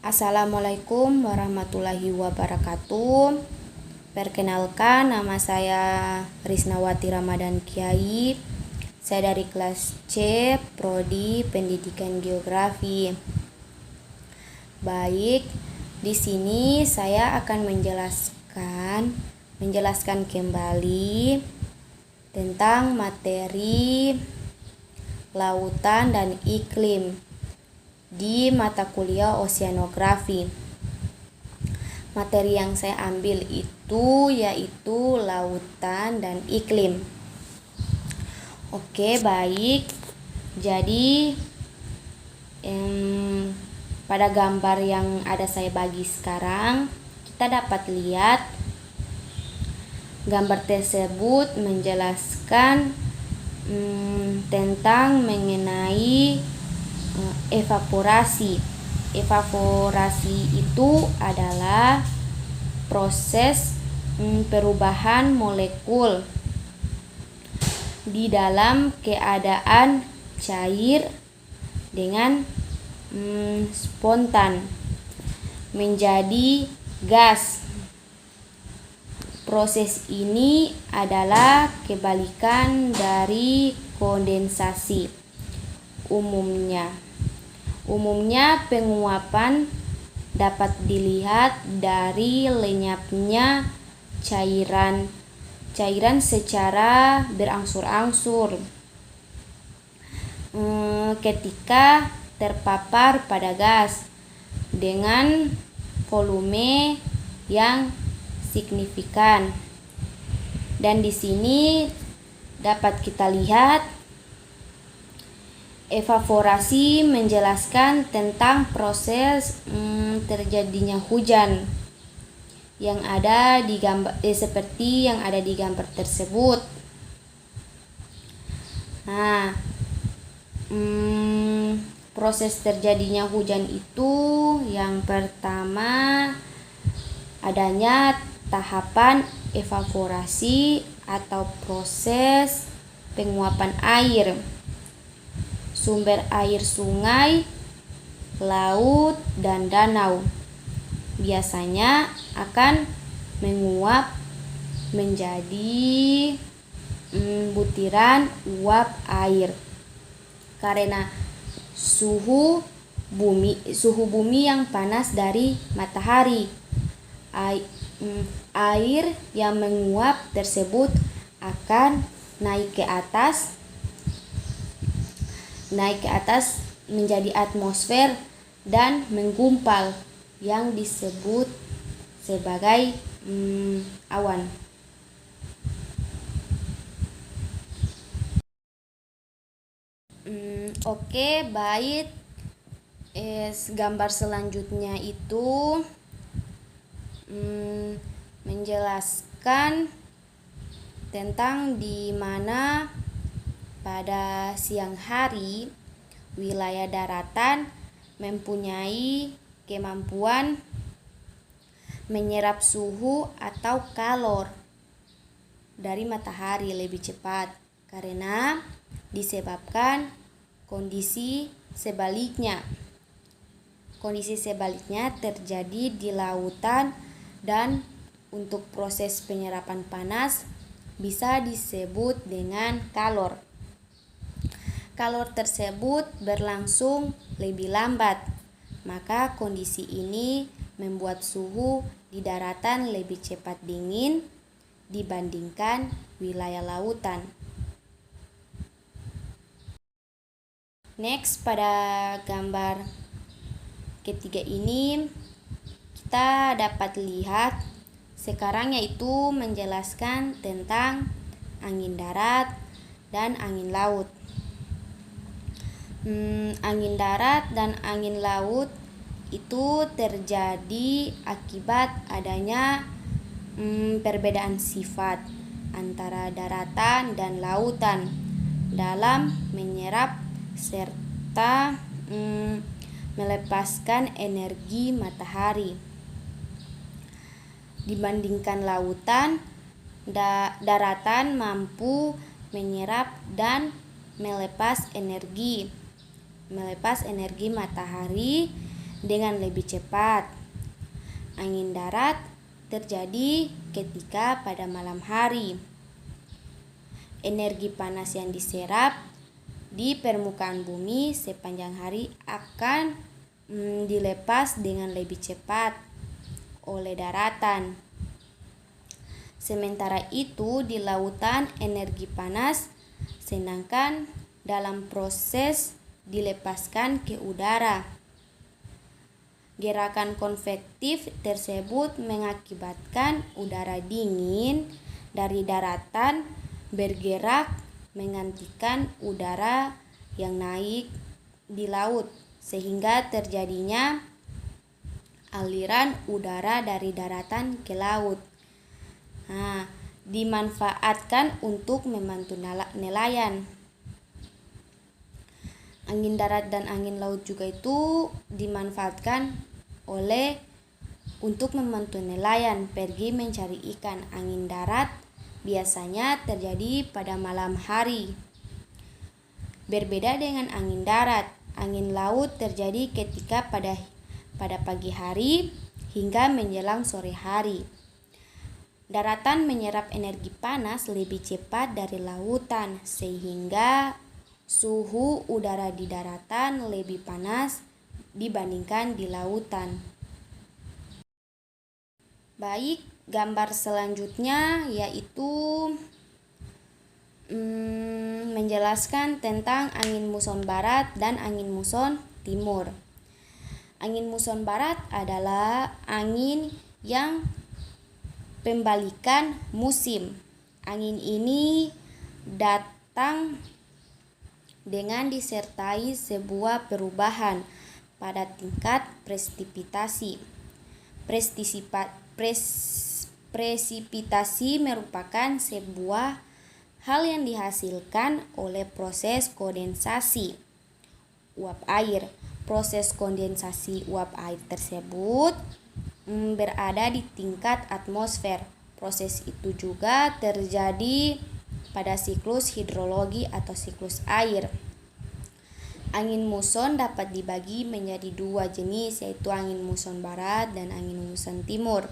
Assalamualaikum warahmatullahi wabarakatuh. Perkenalkan, nama saya Risnawati Ramadan Kiai. Saya dari kelas C, Prodi Pendidikan Geografi. Baik, di sini saya akan menjelaskan kembali tentang materi lautan dan iklim di mata kuliah oceanografi. Materi yang saya ambil itu yaitu lautan dan iklim. Oke, baik. Jadi pada gambar yang ada saya bagi sekarang, kita dapat lihat gambar tersebut menjelaskan tentang mengenai evaporasi. Evaporasi itu adalah proses perubahan molekul di dalam keadaan cair dengan spontan menjadi gas. Proses ini adalah kebalikan dari kondensasi. Umumnya penguapan dapat dilihat dari lenyapnya cairan secara berangsur-angsur ketika terpapar pada gas dengan volume yang signifikan. Dan di sini dapat kita lihat evaporasi menjelaskan tentang proses terjadinya hujan yang ada di gambar seperti yang ada di gambar tersebut. Nah, proses terjadinya hujan itu yang pertama adanya tahapan evaporasi atau proses penguapan air. Sumber air sungai, laut, dan danau biasanya akan menguap menjadi butiran uap air karena suhu bumi yang panas dari matahari. Air yang menguap tersebut akan naik ke atas menjadi atmosfer dan menggumpal yang disebut sebagai awan. Oke, baik. Gambar selanjutnya itu menjelaskan tentang di mana pada siang hari wilayah daratan mempunyai kemampuan menyerap suhu atau kalor dari matahari lebih cepat karena disebabkan kondisi sebaliknya. Kondisi sebaliknya terjadi di lautan dan untuk proses penyerapan panas bisa disebut dengan kalor. Kalor tersebut berlangsung lebih lambat, maka kondisi ini membuat suhu di daratan lebih cepat dingin dibandingkan wilayah lautan. Next, pada gambar ketiga ini kita dapat lihat sekarang yaitu menjelaskan tentang angin darat dan angin laut. Angin darat dan angin laut itu terjadi akibat adanya perbedaan sifat antara daratan dan lautan dalam menyerap serta melepaskan energi matahari. Dibandingkan lautan, daratan mampu menyerap dan melepas energi matahari dengan lebih cepat. Angin darat terjadi ketika pada malam hari. Energi panas yang diserap di permukaan bumi sepanjang hari akan dilepas dengan lebih cepat oleh daratan. Sementara itu di lautan energi panas sedangkan dalam proses dilepaskan ke udara. Gerakan konvektif tersebut mengakibatkan udara dingin dari daratan bergerak menggantikan udara yang naik di laut, sehingga terjadinya aliran udara dari daratan ke laut. Dimanfaatkan untuk membantu nelayan. Angin darat dan angin laut juga itu dimanfaatkan untuk membantu nelayan pergi mencari ikan. Angin darat biasanya terjadi pada malam hari. Berbeda dengan angin darat, angin laut terjadi ketika pada pagi hari hingga menjelang sore hari. Daratan menyerap energi panas lebih cepat dari lautan, sehingga suhu udara di daratan lebih panas dibandingkan di lautan. Baik, gambar selanjutnya yaitu menjelaskan tentang angin muson barat dan angin muson timur. Angin muson barat adalah angin yang pembalikan musim. Angin ini datang dengan disertai sebuah perubahan pada tingkat presipitasi. Presipitasi merupakan sebuah hal yang dihasilkan oleh proses kondensasi uap air. Proses kondensasi uap air tersebut berada di tingkat atmosfer. Proses itu juga terjadi pada siklus hidrologi atau siklus air. Angin muson dapat dibagi menjadi dua jenis, yaitu angin muson barat dan angin muson timur.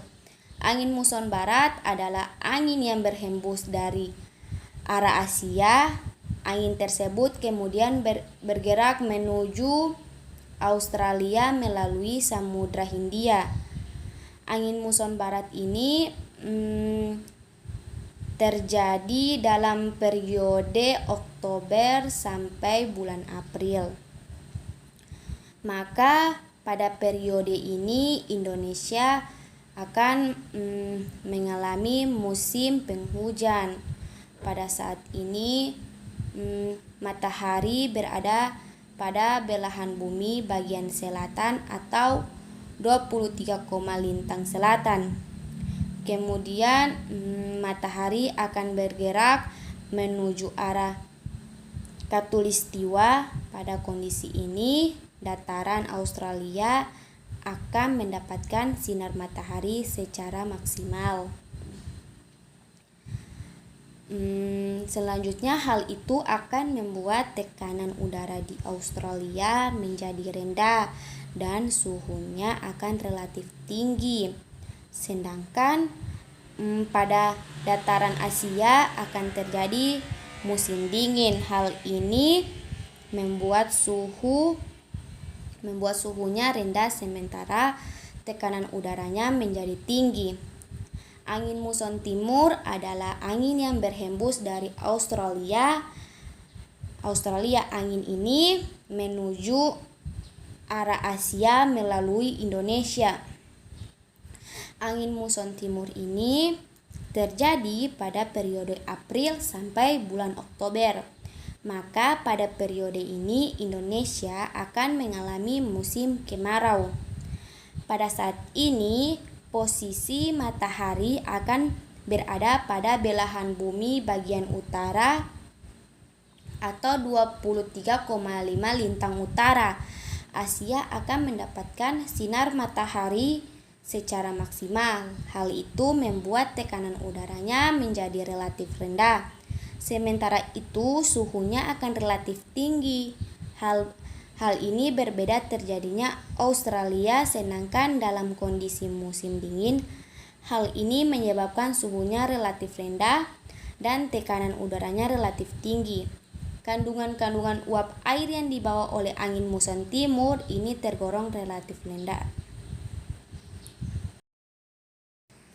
Angin muson barat adalah angin yang berhembus dari arah Asia. Angin tersebut kemudian bergerak menuju Australia melalui Samudra Hindia. Angin muson barat ini terjadi dalam periode Oktober sampai bulan April. Maka pada periode ini Indonesia akan mengalami musim penghujan. Pada saat ini matahari berada pada belahan bumi bagian selatan atau 23, lintang selatan. Kemudian matahari akan bergerak menuju arah khatulistiwa. Pada kondisi ini dataran Australia akan mendapatkan sinar matahari secara maksimal. Selanjutnya hal itu akan membuat tekanan udara di Australia menjadi rendah dan suhunya akan relatif tinggi. Sedangkan pada dataran Asia akan terjadi musim dingin. Hal ini membuat suhunya rendah sementara tekanan udaranya menjadi tinggi. Angin muson timur adalah angin yang berhembus dari Australia. Angin ini menuju arah Asia melalui Indonesia. Angin muson timur ini terjadi pada periode April sampai bulan Oktober. Maka pada periode ini Indonesia akan mengalami musim kemarau. Pada saat ini posisi matahari akan berada pada belahan bumi bagian utara atau 23,5 lintang utara. Asia akan mendapatkan sinar matahari secara maksimal. Hal itu membuat tekanan udaranya menjadi relatif rendah. Sementara itu suhunya akan relatif tinggi. Hal Hal ini berbeda terjadinya Australia, sedangkan dalam kondisi musim dingin, hal ini menyebabkan suhunya relatif rendah dan tekanan udaranya relatif tinggi. Kandungan-kandungan uap air yang dibawa oleh angin muson timur ini tergolong relatif rendah.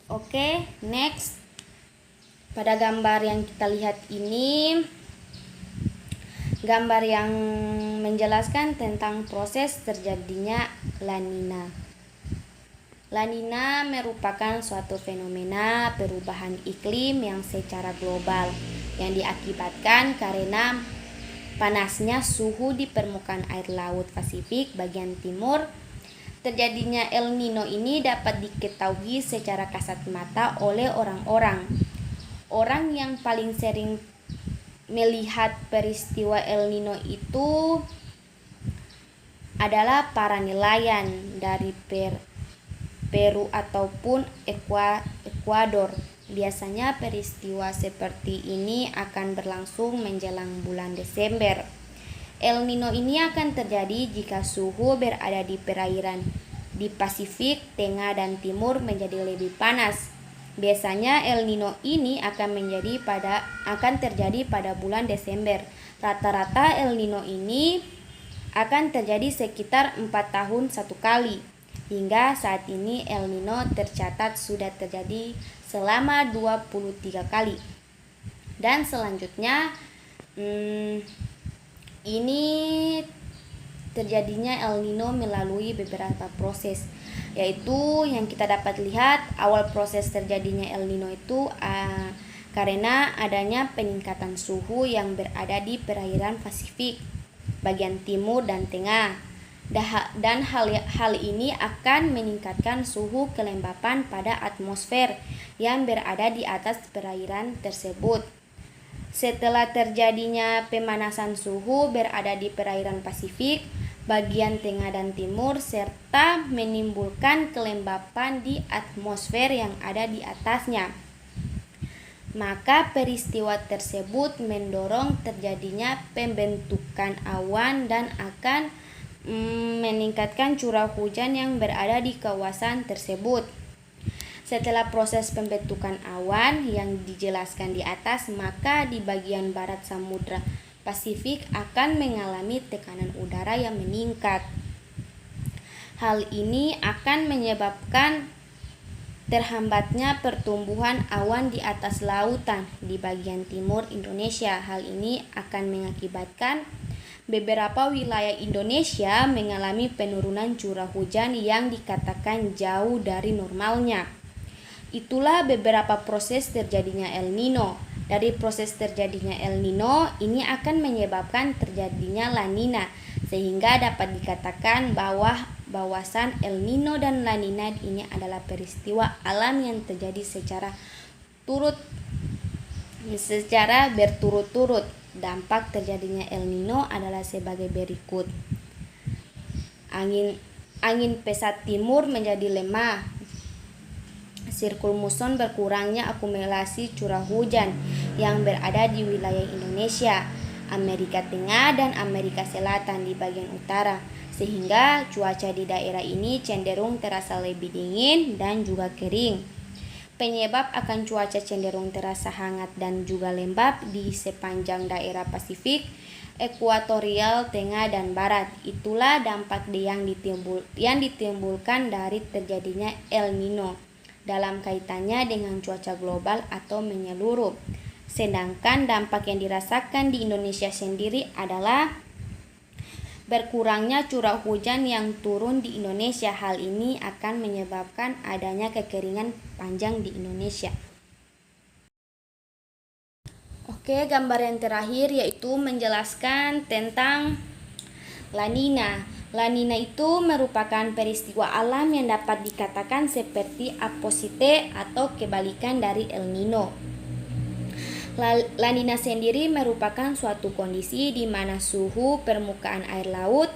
Oke, next. Pada gambar yang kita lihat ini, gambar yang menjelaskan tentang proses terjadinya La Nina. La Nina merupakan suatu fenomena perubahan iklim yang secara global yang diakibatkan karena panasnya suhu di permukaan air laut Pasifik bagian timur. Terjadinya El Nino ini dapat diketahui secara kasat mata oleh orang-orang. Orang yang paling sering melihat peristiwa El Nino itu adalah para nelayan dari Peru ataupun Ekuador. Biasanya peristiwa seperti ini akan berlangsung menjelang bulan Desember. El Nino ini akan terjadi jika suhu berada di perairan di Pasifik Tengah dan Timur menjadi lebih panas. Biasanya El Nino ini akan terjadi pada bulan Desember. Rata-rata El Nino ini akan terjadi sekitar 4 tahun satu kali. Hingga saat ini El Nino tercatat sudah terjadi selama 23 kali. Dan selanjutnya ini terjadinya El Nino melalui beberapa proses, yaitu yang kita dapat lihat awal proses terjadinya El Nino itu karena adanya peningkatan suhu yang berada di perairan Pasifik bagian timur dan tengah, dan hal ini akan meningkatkan suhu kelembapan pada atmosfer yang berada di atas perairan tersebut. Setelah terjadinya pemanasan suhu berada di perairan Pasifik bagian tengah dan timur serta menimbulkan kelembapan di atmosfer yang ada di atasnya, maka peristiwa tersebut mendorong terjadinya pembentukan awan dan akan meningkatkan curah hujan yang berada di kawasan tersebut. Setelah proses pembentukan awan yang dijelaskan di atas, maka di bagian barat Samudra Pasifik akan mengalami tekanan udara yang meningkat. Hal ini akan menyebabkan terhambatnya pertumbuhan awan di atas lautan di bagian timur Indonesia. Hal ini akan mengakibatkan beberapa wilayah Indonesia mengalami penurunan curah hujan yang dikatakan jauh dari normalnya. Itulah beberapa proses terjadinya El Nino. Dari proses terjadinya El Nino ini akan menyebabkan terjadinya La Nina, sehingga dapat dikatakan bahwasan El Nino dan La Nina ini adalah peristiwa alam yang terjadi secara berturut-turut. Dampak terjadinya El Nino adalah sebagai berikut. Angin pesat timur menjadi lemah. Sirkul muson berkurangnya akumulasi curah hujan yang berada di wilayah Indonesia, Amerika Tengah dan Amerika Selatan di bagian utara, sehingga cuaca di daerah ini cenderung terasa lebih dingin dan juga kering. Penyebab akan cuaca cenderung terasa hangat dan juga lembab di sepanjang daerah Pasifik, Ekuatorial, Tengah, dan Barat. Itulah dampak yang ditimbulkan dari terjadinya El Nino dalam kaitannya dengan cuaca global atau menyeluruh. Sedangkan dampak yang dirasakan di Indonesia sendiri adalah berkurangnya curah hujan yang turun di Indonesia. Hal ini akan menyebabkan adanya kekeringan panjang di Indonesia. Oke, gambar yang terakhir yaitu menjelaskan tentang La Nina. La Nina itu merupakan peristiwa alam yang dapat dikatakan seperti opposite atau kebalikan dari El Nino. La Nina sendiri merupakan suatu kondisi di mana suhu permukaan air laut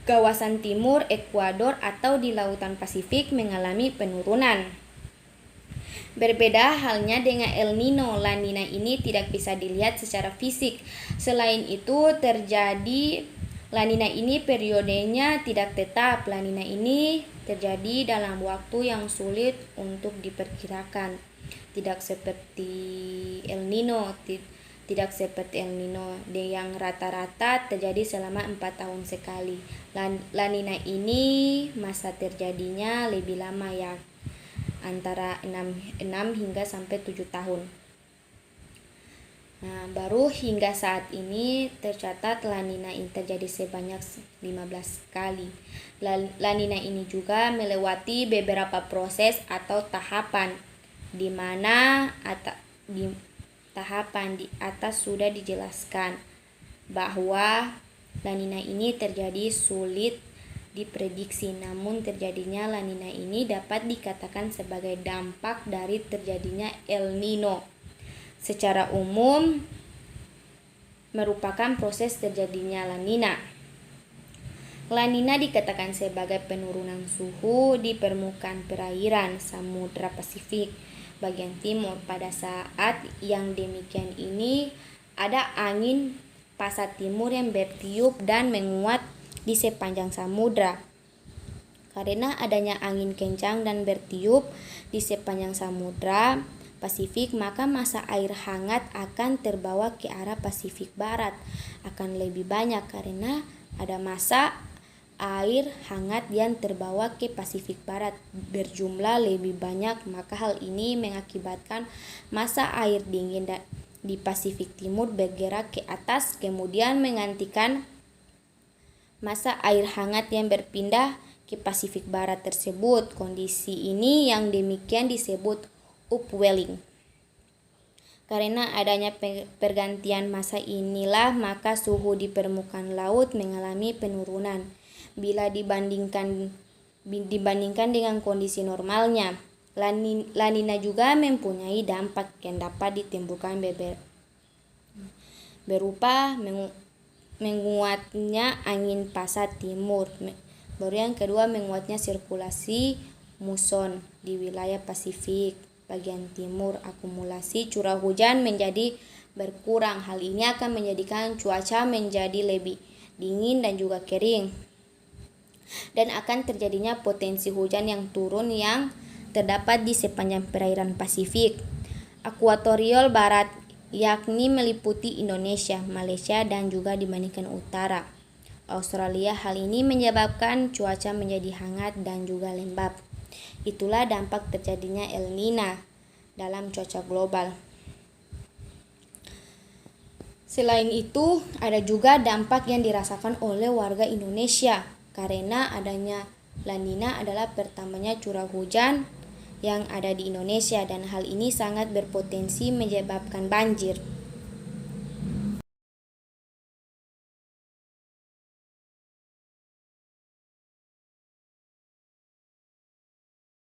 kawasan timur Ekuador atau di lautan Pasifik mengalami penurunan. Berbeda halnya dengan El Nino, La Nina ini tidak bisa dilihat secara fisik. Selain itu terjadi La Nina ini periodenya tidak tetap. La Nina ini terjadi dalam waktu yang sulit untuk diperkirakan. Tidak seperti El Nino, yang rata-rata terjadi selama 4 tahun sekali. La Nina ini masa terjadinya lebih lama, ya, antara 6 hingga sampai 7 tahun. Nah, baru hingga saat ini tercatat La Nina ini terjadi sebanyak 15 kali. La Nina ini juga melewati beberapa proses atau tahapan, di mana tahapan di atas sudah dijelaskan bahwa La Nina ini terjadi sulit diprediksi, namun terjadinya La Nina ini dapat dikatakan sebagai dampak dari terjadinya El Nino. Secara umum merupakan proses terjadinya La Nina. La Nina dikatakan sebagai penurunan suhu di permukaan perairan Samudra Pasifik bagian timur. Pada saat yang demikian ini, ada angin pasat timur yang bertiup dan menguat di sepanjang samudra. Karena adanya angin kencang dan bertiup di sepanjang samudra Pasifik, maka massa air hangat akan terbawa ke arah Pasifik Barat akan lebih banyak karena ada massa air hangat yang terbawa ke Pasifik Barat berjumlah lebih banyak. Maka hal ini mengakibatkan massa air dingin di Pasifik Timur bergerak ke atas, kemudian menggantikan massa air hangat yang berpindah ke Pasifik Barat tersebut. Kondisi ini yang demikian disebut upwelling. Karena adanya pergantian massa inilah maka suhu di permukaan laut mengalami penurunan bila dibandingkan dengan kondisi normalnya. La Nina juga mempunyai dampak yang dapat ditimbulkan berupa menguatnya angin pasat timur. Baru yang kedua, menguatnya sirkulasi muson di wilayah Pasifik bagian timur. Akumulasi curah hujan menjadi berkurang. Hal ini akan menjadikan cuaca menjadi lebih dingin dan juga kering, dan akan terjadinya potensi hujan yang turun yang terdapat di sepanjang perairan Pasifik Akuatorial Barat, yakni meliputi Indonesia, Malaysia, dan juga dibandingkan utara Australia. Hal ini menyebabkan cuaca menjadi hangat dan juga lembab. Itulah dampak terjadinya El Nino dalam cuaca global. Selain itu, ada juga dampak yang dirasakan oleh warga Indonesia karena adanya La Nina adalah pertamanya curah hujan yang ada di Indonesia, dan hal ini sangat berpotensi menyebabkan banjir.